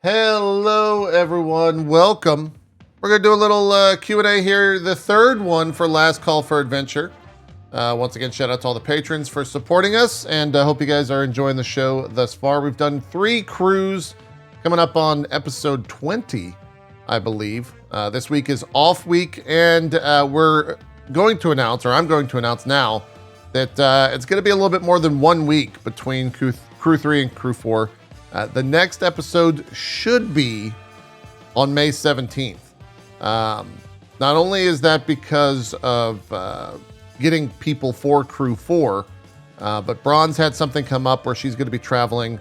Hello, everyone. Welcome. We're going to do a little Q&A here, the third one for Last Call for Adventure. Once again, shout out to all the patrons for supporting us, and I hope you guys are enjoying the show thus far. We've done 3 crews coming up on episode 20, I believe. This week is off week, and we're going to announce, or I'm going to announce now, that it's going to be a little bit more than 1 week between crew 3 and crew 4. The next episode should be on May 17th. Not only is that because of getting people for crew 4, but Bronze had something come up where she's going to be traveling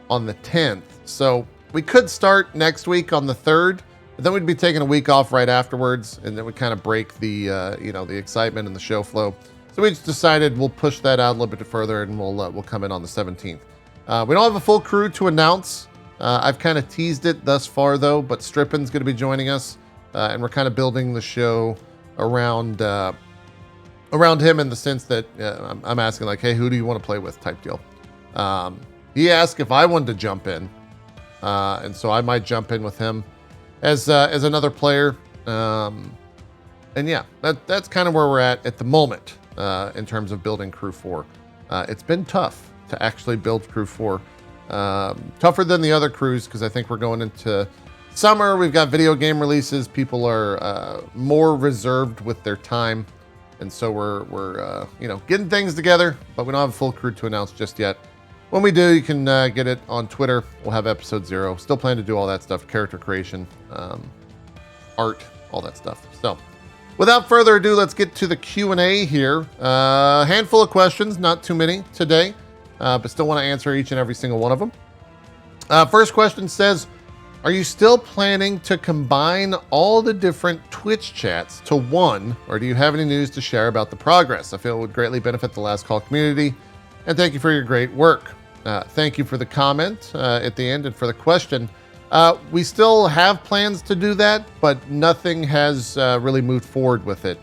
on the 10th. So we could start next week on the 3rd, but then we'd be taking a week off right afterwards, and then we kind of break the the excitement and the show flow. So we just decided we'll push that out a little bit further, and we'll come in on the 17th. We don't have a full crew to announce. I've kind of teased it thus far, though, but Strippin's going to be joining us, and we're kind of building the show around him in the sense that I'm asking, like, hey, who do you want to play with type deal. He asked if I wanted to jump in, and so I might jump in with him as another player. And yeah, that's kind of where we're at the moment in terms of building crew 4. It's been tough to actually build crew 4. Tougher than the other crews because I think we're going into summer. We've got video game releases. People are more reserved with their time, and so we're getting things together. But we don't have a full crew to announce just yet. When we do, you can get it on Twitter. We'll have episode 0. Still plan to do all that stuff: character creation, art, all that stuff. So, without further ado, let's get to the Q&A here. A handful of questions, not too many today. But still want to answer each and every single one of them. First question says, are you still planning to combine all the different Twitch chats to one, or do you have any news to share about the progress? I feel it would greatly benefit the Last Call community, and thank you for your great work. Thank you for the comment at the end and for the question. We still have plans to do that, but nothing has really moved forward with it.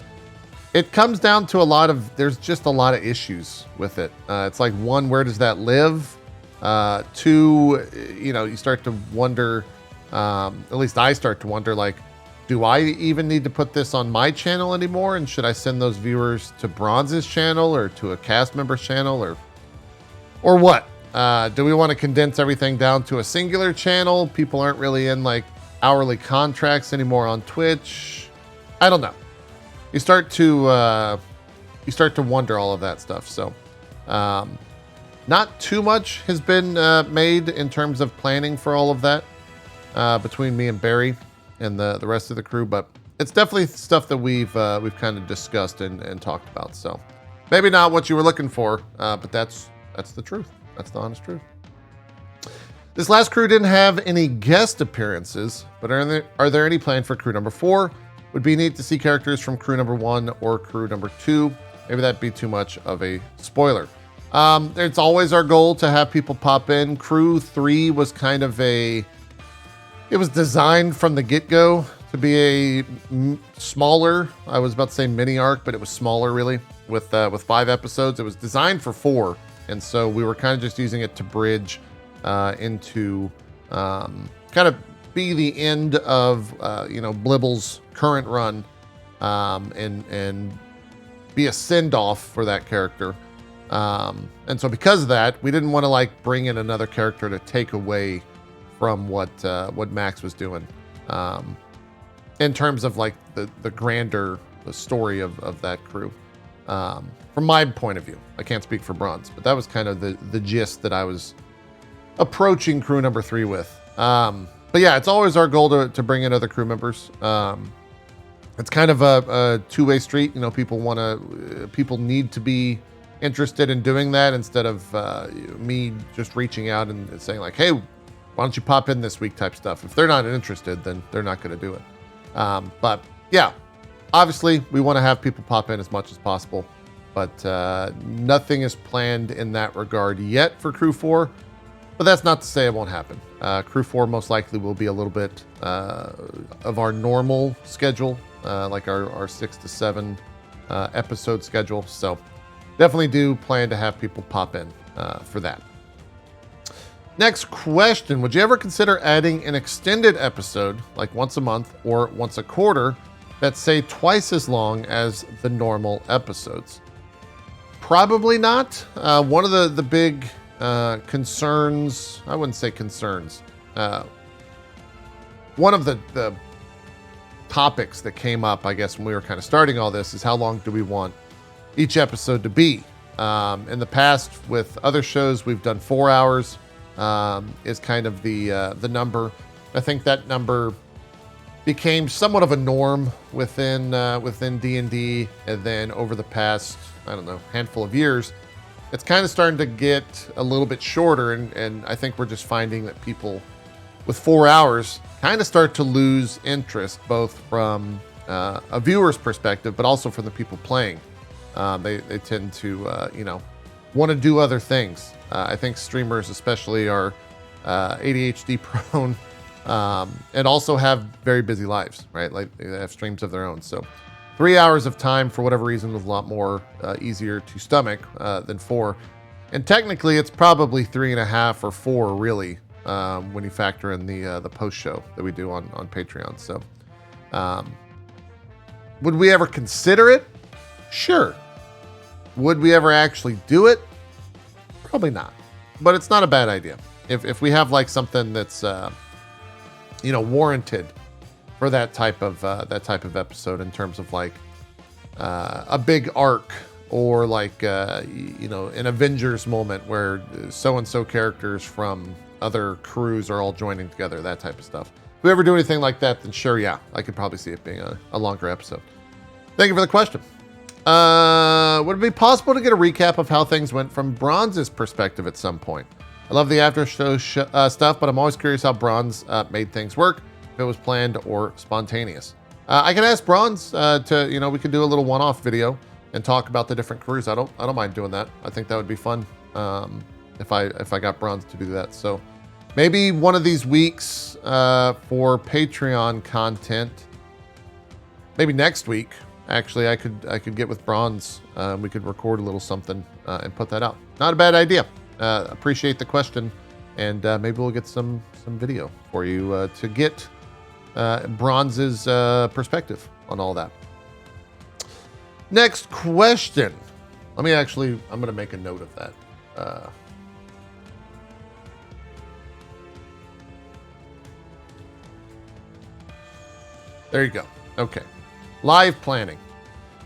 It comes down to there's just a lot of issues with it. It's like, 1, where does that live? 2, you start to wonder, at least I start to wonder, like, do I even need to put this on my channel anymore? And should I send those viewers to Bronze's channel or to a cast member's channel or what? Do we want to condense everything down to a singular channel? People aren't really in like hourly contracts anymore on Twitch. I don't know. You start to wonder all of that stuff. So, not too much has been made in terms of planning for all of that between me and Barry and the rest of the crew, but it's definitely stuff that we've kind of discussed and talked about. So, maybe not what you were looking for, but that's the truth. That's the honest truth. This last crew didn't have any guest appearances, but are there any planned for crew number 4? Would be neat to see characters from crew number 1 or crew number 2. Maybe that'd be too much of a spoiler. It's always our goal to have people pop in. Crew 3 was kind of it was designed from the get-go to be a smaller, I was about to say mini arc, but it was smaller really, with 5 episodes. It was designed for 4, and so we were kind of just using it to bridge into kind of be the end of Blibble's current run, and be a send-off for that character. And so because of that, we didn't want to like bring in another character to take away from what Max was doing, in terms of like the grander story of that crew. From my point of view, I can't speak for Bronze, but that was kind of the gist that I was approaching crew number 3 with. But yeah, it's always our goal to bring in other crew members. It's kind of a two-way street. People need to be interested in doing that instead of me just reaching out and saying like, hey, why don't you pop in this week type stuff. If they're not interested, then they're not going to do it. But yeah, obviously we want to have people pop in as much as possible, but nothing is planned in that regard yet for crew 4. But that's not to say it won't happen. Crew 4 most likely will be a little bit of our normal schedule, like our 6 to 7 episode schedule. So definitely do plan to have people pop in for that. Next question. Would you ever consider adding an extended episode, like once a month or once a quarter, that's, say, twice as long as the normal episodes? Probably not. One of the big concerns, I wouldn't say concerns, one of the topics that came up, I guess, when we were kind of starting all this is how long do we want each episode to be? In the past, with other shows, we've done 4 hours. Is kind of the number. I think that number became somewhat of a norm within D&D, and then over the past, I don't know, handful of years, it's kind of starting to get a little bit shorter, and I think we're just finding that people with 4 hours kind of start to lose interest, both from a viewer's perspective, but also from the people playing. They tend to want to do other things. I think streamers especially are ADHD prone, and also have very busy lives, right? Like they have streams of their own. So 3 hours of time, for whatever reason, was a lot more easier to stomach than 4. And technically it's probably 3.5 or 4 really, when you factor in the post show that we do on Patreon. So would we ever consider it? Sure. Would we ever actually do it? Probably not, but it's not a bad idea. If we have like something that's warranted for that type of episode, in terms of like a big arc, or like an Avengers moment where so and so characters from other crews are all joining together, that type of stuff. If we ever do anything like that, then sure, yeah, I could probably see it being a longer episode. Thank you for the question. Would it be possible to get a recap of how things went from Bronze's perspective at some point? I love the after show stuff, but I'm always curious how Bronze made things work, if it was planned or spontaneous. I can ask Bronze to, we could do a little one-off video and talk about the different crews. I don't mind doing that. I think that would be fun if I got Bronze to do that. So maybe one of these weeks for Patreon content, maybe next week. Actually, I could get with Bronze. We could record a little something and put that out. Not a bad idea. Appreciate the question, and maybe we'll get some video for you to get Bronze's perspective on all that. Next question. I'm going to make a note of that. There you go. Okay. Live planning.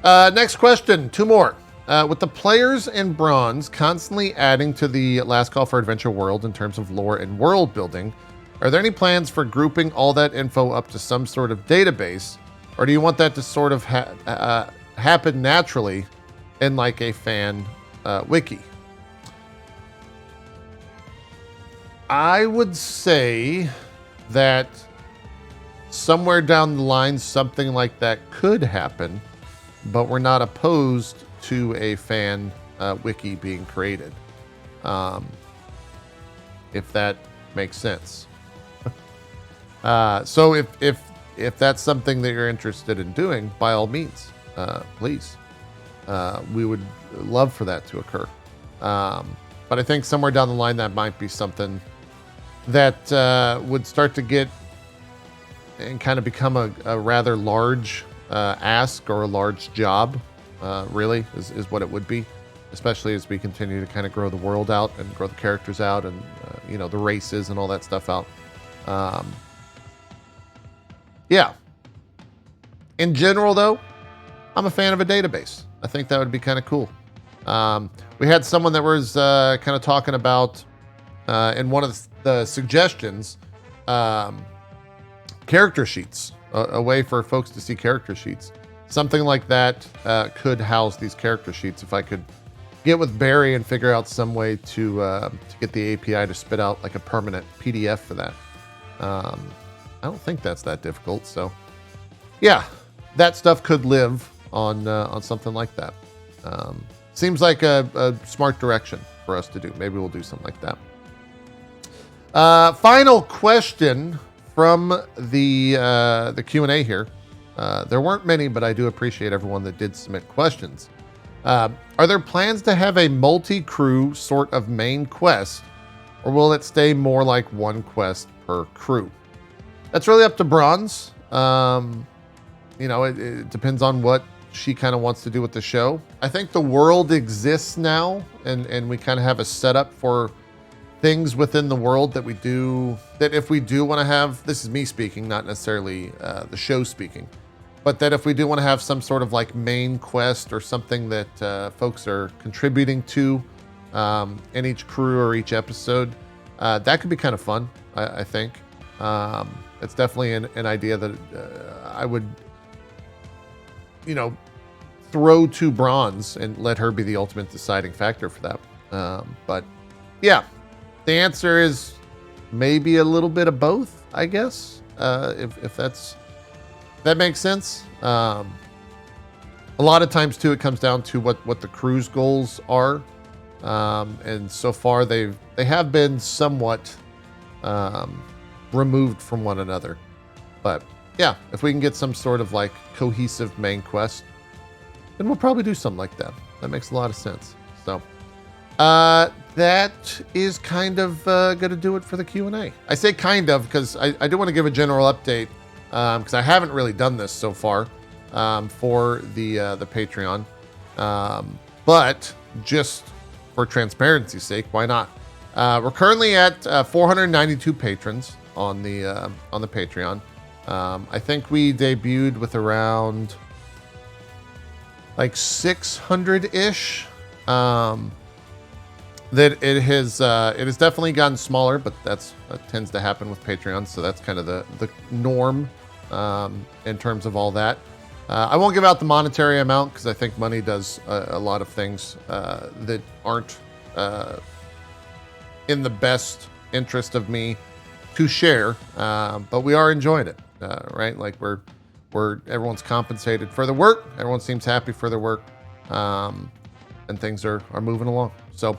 Next question, 2 more. With the players in Bronze constantly adding to the Last Call for Adventure world in terms of lore and world building, are there any plans for grouping all that info up to some sort of database, or do you want that to sort of happen naturally in like a fan wiki? I would say that somewhere down the line, something like that could happen, but we're not opposed to a fan wiki being created, if that makes sense. So if that's something that you're interested in doing, by all means, please. We would love for that to occur. But I think somewhere down the line, that might be something that would start to get and kind of become a rather large ask, or a large job, really, is what it would be, especially as we continue to kind of grow the world out and grow the characters out, and the races and all that stuff out. Yeah. In general, though, I'm a fan of a database. I think that would be kind of cool. We had someone that was kind of talking about in one of the suggestions, character sheets, a way for folks to see character sheets. Something like that could house these character sheets. If I could get with Barry and figure out some way to get the API to spit out like a permanent PDF for that. I don't think that's that difficult. So yeah, that stuff could live on something like that. Seems like a smart direction for us to do. Maybe we'll do something like that. Final question from the Q&A here. There weren't many, but I do appreciate everyone that did submit questions. Are there plans to have a multi-crew sort of main quest or will it stay more like one quest per crew? That's really up to Bronze. It depends on what she kind of wants to do with the show. I think the world exists now, and we kind of have a setup for things within the world that we do, that if we do want to have, this is me speaking, not necessarily the show speaking, but that if we do want to have some sort of like main quest or something that folks are contributing to in each crew or each episode, that could be kind of fun, I think. It's definitely an idea that I would, throw to Bronze and let her be the ultimate deciding factor for that. But yeah, the answer is maybe a little bit of both, I guess, if that makes sense. A lot of times too, it comes down to what the crew's goals are, and so far they have been somewhat removed from one another. But yeah, if we can get some sort of like cohesive main quest, then we'll probably do something like that. That makes a lot of sense. So that is kind of going to do it for the Q&A. I say kind of because I do want to give a general update because I haven't really done this so far for the Patreon. But just for transparency's sake, why not? We're currently at 492 patrons on the Patreon. I think we debuted with around like 600-ish. That it has definitely gotten smaller, but that tends to happen with Patreon, so that's kind of the norm in terms of all that. I won't give out the monetary amount because I think money does a lot of things that aren't in the best interest of me to share, but we are enjoying it, right? Like everyone's compensated for the work. Everyone seems happy for their work, and things are moving along. So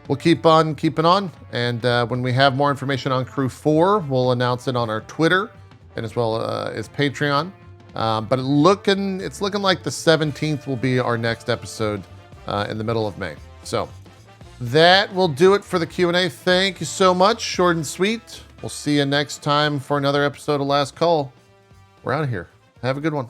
we'll keep on keeping on, and when we have more information on Crew 4, we'll announce it on our Twitter and as well as Patreon. But it's looking like the 17th will be our next episode in the middle of May. So that will do it for the Q&A. Thank you so much. Short and sweet. We'll see you next time for another episode of Last Call. We're out of here. Have a good one.